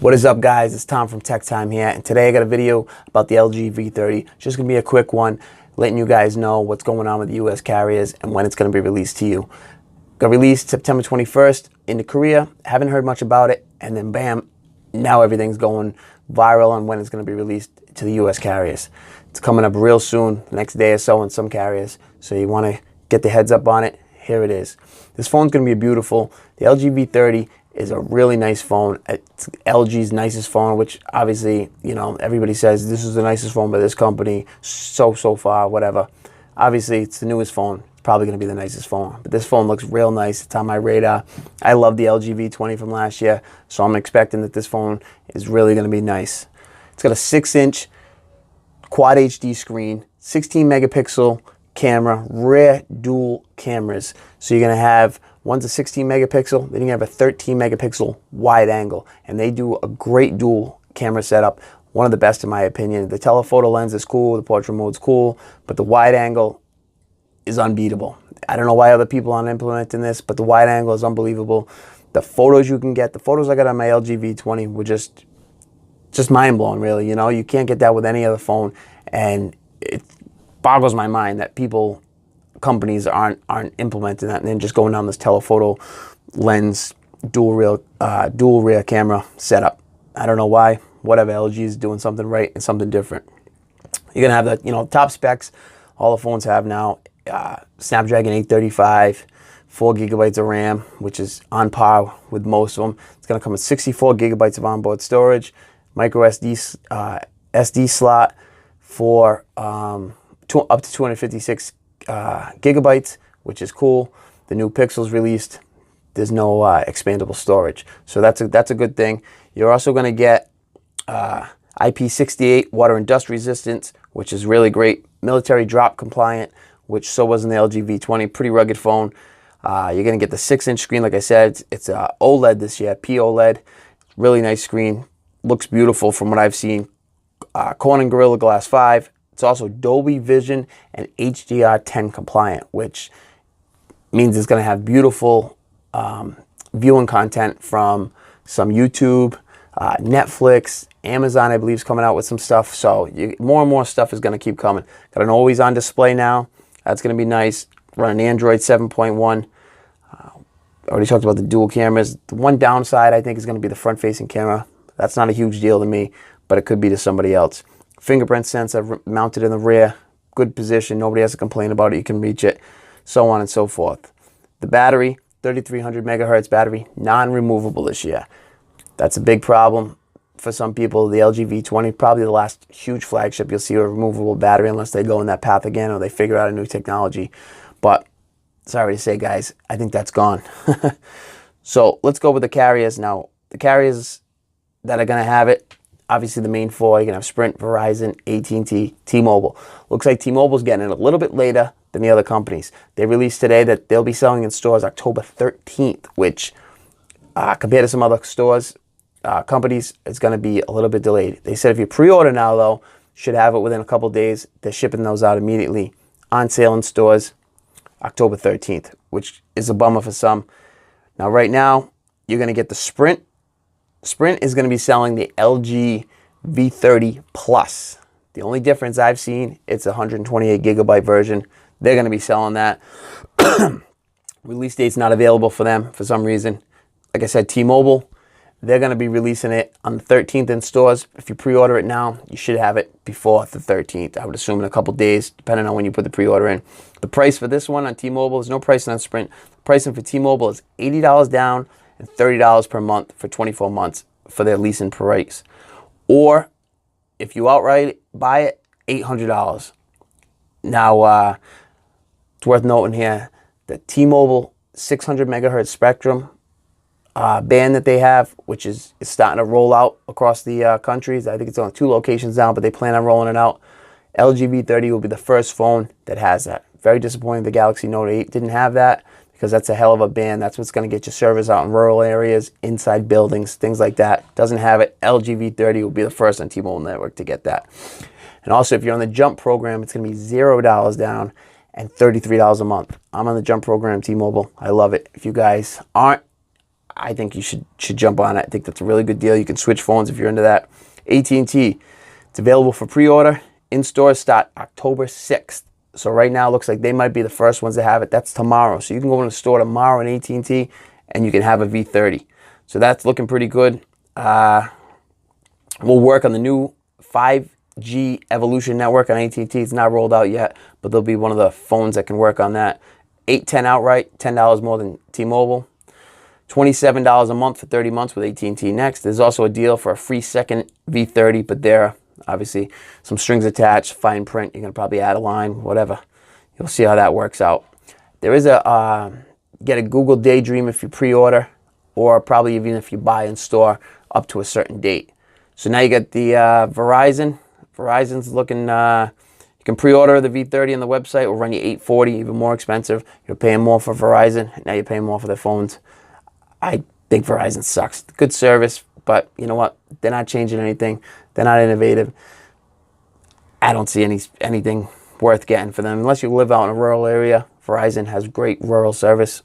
What is up, guys? It's Tom from Tech Time here, and today I got a video about the LG V30. Just gonna be a quick one, letting you guys know what's going on with the US carriers and when it's gonna be released to you. Got released September 21st into Korea. Haven't heard much about it, and then bam, now everything's going viral on when it's gonna be released to the US carriers. It's coming up real soon, the next day or so in some carriers. So you wanna get the heads up on it. Here it is. This phone's gonna be beautiful. The LG V30 is a really nice phone. It's LG's nicest phone, which obviously, you know, everybody says this is the nicest phone by this company, so far, whatever. Obviously, it's the newest phone. It's probably going to be the nicest phone. But this phone looks real nice. It's on my radar. I love the LG V20 from last year, so I'm expecting that this phone is really going to be nice. It's got a 6-inch Quad HD screen, 16 megapixel camera, rear dual cameras. So you're going to have, one's a 16 megapixel, then you have a 13 megapixel wide angle, and they do a great dual camera setup, one of the best in my opinion. The telephoto lens is cool, the portrait mode's cool, but the wide angle is unbeatable. I don't know why other people aren't implementing this, but the wide angle is unbelievable. The photos you can get, the photos I got on my LG V20 were just mind-blowing, really. You know, you can't get that with any other phone, and it boggles my mind that companies aren't implementing that and then just going down this telephoto lens dual rear camera setup. I don't know why. Whatever, LG is doing something right and something different. You're gonna have the, you know, top specs all the phones have now. Snapdragon 835, 4 gigabytes of RAM, which is on par with most of them. It's gonna come with 64 gigabytes of onboard storage, micro SD slot for up to 256 gigabytes, which is cool. The new Pixel's released. There's no expandable storage, so that's a good thing. You're also going to get IP68 water and dust resistance, which is really great. Military drop compliant, which so was in the LG V20. Pretty rugged phone. You're going to get the 6-inch screen, like I said. It's OLED this year, POLED. Really nice screen. Looks beautiful from what I've seen. Corning Gorilla Glass 5. It's also Dolby Vision and HDR10 compliant, which means it's going to have beautiful viewing content from some YouTube, Netflix, Amazon, I believe, is coming out with some stuff. So more and more stuff is going to keep coming. Got an always-on display now. That's going to be nice. Running Android 7.1. Already talked about the dual cameras. The one downside, I think, is going to be the front-facing camera. That's not a huge deal to me, but it could be to somebody else. Fingerprint sensor mounted in the rear, good position, nobody has to complain about it, you can reach it, so on and so forth. The battery, 3300 megahertz battery, non-removable this year. That's a big problem for some people. The LG V20, probably the last huge flagship you'll see a removable battery, unless they go in that path again or they figure out a new technology. But sorry to say, guys, I think that's gone. So let's go with the carriers now. The carriers that are going to have it, obviously the main four, you're going to have Sprint, Verizon, AT&T, T-Mobile. Looks like T-Mobile's getting it a little bit later than the other companies. They released today that they'll be selling in stores October 13th, which compared to some other stores, companies, it's going to be a little bit delayed. They said if you pre-order now, though, should have it within a couple days. They're shipping those out immediately. On sale in stores October 13th, which is a bummer for some. Now, right now, you're going to get the Sprint. Sprint is going to be selling the LG V30 Plus. The only difference I've seen, it's a 128 gigabyte version. They're going to be selling that. Release date's not available for them for some reason. Like I said, T-Mobile, they're going to be releasing it on the 13th in stores. If you pre-order it now, you should have it before the 13th. I would assume in a couple days, depending on when you put the pre-order in. The price for this one on T-Mobile, there's no pricing on Sprint. The pricing for T-Mobile is $80 down and $30 per month for 24 months for their leasing price. Or if you outright buy it, $800. Now, it's worth noting here, the T-Mobile 600 megahertz spectrum band that they have, which is starting to roll out across the countries. I think it's on 2 locations now, but they plan on rolling it out. LG V30 will be the first phone that has that. Very disappointing the Galaxy Note 8 didn't have that, because that's a hell of a band. That's what's going to get your service out in rural areas, inside buildings, things like that. Doesn't have it. LG V30 will be the first on T-Mobile network to get that. And also, if you're on the Jump program, it's going to be $0 down and $33 a month. I'm on the Jump program, T-Mobile. I love it. If you guys aren't, I think you should jump on it. I think that's a really good deal. You can switch phones if you're into that. AT&T, it's available for pre-order. In-stores start October 6th. So right now it looks like they might be the first ones to have it. That's tomorrow. So you can go in the store tomorrow in AT&T and you can have a V30. So that's looking pretty good. We'll work on the new 5G Evolution network on AT&T. It's not rolled out yet, but there'll be one of the phones that can work on that. $810 outright, $10 more than T-Mobile. $27 a month for 30 months with AT&T Next. There's also a deal for a free second V30, but there, obviously, some strings attached, fine print. You're going to probably add a line, whatever. You'll see how that works out. There is a, get a Google Daydream if you pre-order, or probably even if you buy in store up to a certain date. So now you got the Verizon. Verizon's looking, you can pre-order the V30 on the website. It will run you $840, even more expensive. You're paying more for Verizon. Now you're paying more for their phones. I think Verizon sucks. Good service, but you know what? They're not changing anything. They're not innovative. I don't see anything worth getting for them. Unless you live out in a rural area, Verizon has great rural service.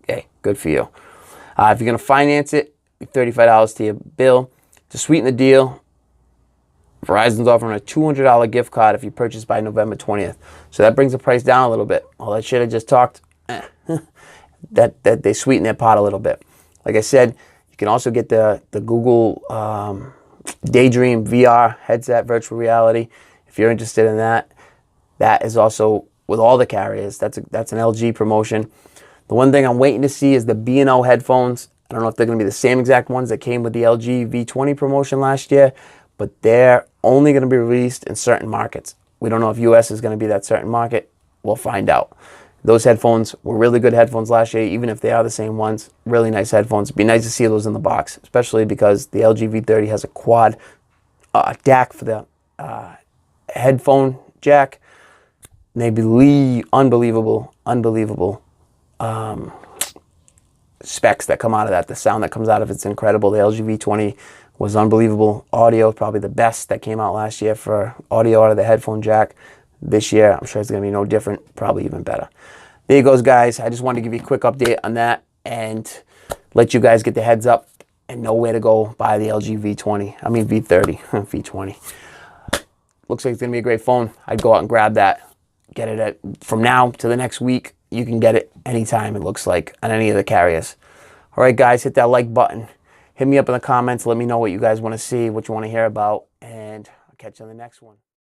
Hey, good for you. If you're going to finance it, $35 to your bill. To sweeten the deal, Verizon's offering a $200 gift card if you purchase by November 20th. So that brings the price down a little bit. All that shit I just talked, that they sweeten their pot a little bit. Like I said, you can also get the Google Daydream VR headset, virtual reality. If you're interested in that, that is also with all the carriers. That's an LG promotion. The one thing I'm waiting to see is the B&O headphones. I don't know if they're going to be the same exact ones that came with the LG V20 promotion last year, but they're only going to be released in certain markets. We don't know if US is going to be that certain market. We'll find out. Those headphones were really good headphones last year, even if they are the same ones. Really nice headphones. It'd be nice to see those in the box, especially because the LG V30 has a quad DAC for the headphone jack. And they believe unbelievable specs that come out of that. The sound that comes out of it's incredible. The LG V20 was unbelievable audio, probably the best that came out last year for audio out of the headphone jack. This year, I'm sure it's going to be no different, probably even better. There you goes, guys. I just wanted to give you a quick update on that and let you guys get the heads up and know where to go buy the LG V30. V20. Looks like it's going to be a great phone. I'd go out and grab that. Get it from now to the next week. You can get it anytime, it looks like, on any of the carriers. All right, guys, hit that like button. Hit me up in the comments. Let me know what you guys want to see, what you want to hear about, and I'll catch you on the next one.